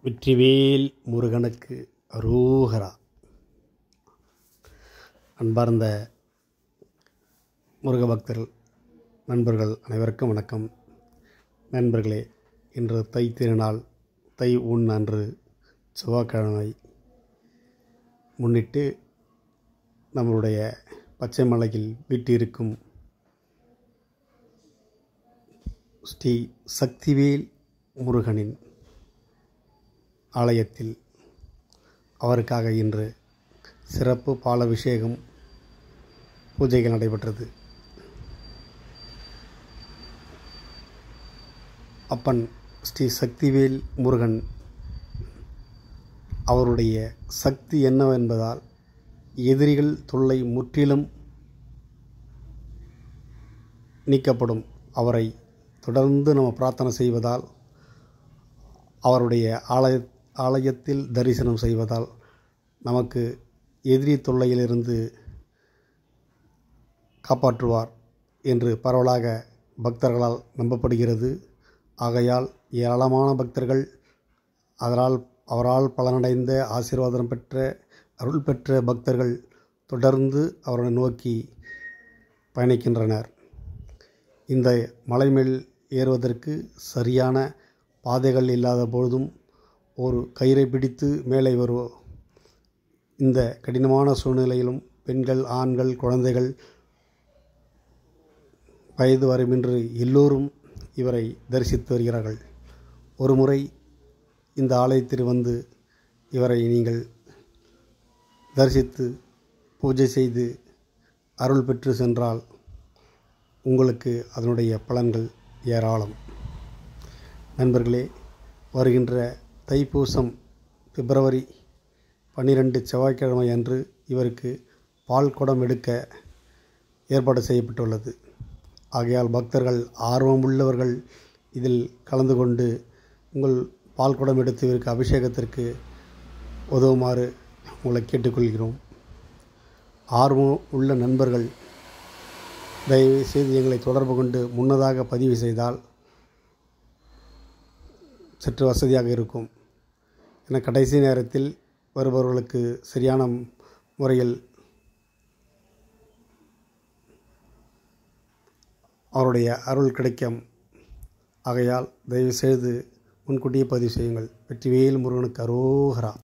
வெற்றிவேல் முருகனுக்கு அரோகரா. அன்பார்ந்த முருக பக்தர்கள் நண்பர்கள் அனைவருக்கும் வணக்கம். நண்பர்களே, இன்று தை திருநாள், தை உன் அன்று செவ்வாய்க்கிழமை முன்னிட்டு நம்மளுடைய பச்சை மலையில் வீட்டிருக்கும் ஸ்ரீ சக்திவேல் முருகனின் ஆலயத்தில் அவருக்காக இன்று சிறப்பு பாலாபிஷேகம் பூஜைகள் நடைபெற்றது. அப்பன் ஸ்ரீ சக்திவேல் முருகன் அவருடைய சக்தி என்னவென்பதால் எதிரிகள் தொல்லை முற்றிலும் நீக்கப்படும். அவரை தொடர்ந்து நம்ம பிரார்த்தனை செய்வதால், அவருடைய ஆலயத்தில் தரிசனம் செய்வதால் நமக்கு எதிரி தொல்லையிலிருந்து காப்பாற்றுவார் என்று பரவலாக பக்தர்களால் நம்பப்படுகிறது. ஆகையால் ஏராளமான பக்தர்கள் அவரால் பலனடைந்த ஆசீர்வாதம் பெற்ற அருள் பெற்ற பக்தர்கள் தொடர்ந்து அவரை நோக்கி பயணிக்கின்றனர். இந்த மலை மேல் ஏறுவதற்கு சரியான பாதைகள் இல்லாத பொழுதும் ஒரு கயிறை பிடித்து மேலே வருவோம். இந்த கடினமான சூழ்நிலையிலும் பெண்கள், ஆண்கள், குழந்தைகள், வயது வரம்பின்றி எல்லோரும் இவரை தரிசித்து வருகிறார்கள். ஒரு முறை இந்த ஆலயத்தில் வந்து இவரை நீங்கள் தரிசித்து பூஜை செய்து அருள் பெற்று சென்றால் உங்களுக்கு அதனுடைய பலன்கள் ஏராளம். நண்பர்களே, வருகின்ற தைப்பூசம் பிப்ரவரி 12 செவ்வாய்க்கிழமை அன்று இவருக்கு பால் குடம் எடுக்க ஏற்பாடு செய்யப்பட்டுள்ளது. ஆகையால் பக்தர்கள், ஆர்வமுள்ளவர்கள் இதில் கலந்து கொண்டு உங்கள் பால் குடம் எடுத்து இவருக்கு அபிஷேகத்திற்கு உதவுமாறு உங்களை கேட்டுக்கொள்கிறோம். ஆர்வம் உள்ள நண்பர்கள் தயவு செய்து எங்களை தொடர்பு கொண்டு முன்னதாக பதிவு செய்தால் சற்று வசதியாக இருக்கும். என கடைசி நேரத்தில் வருபவர்களுக்கு சரியான முறையில் அவருடைய அருள் கிடைக்கும். ஆகையால் தயவு செய்து முன்கூட்டியே பதிவு செய்யுங்கள். வெற்றிவேல் முருகனுக்கு அரோகரா.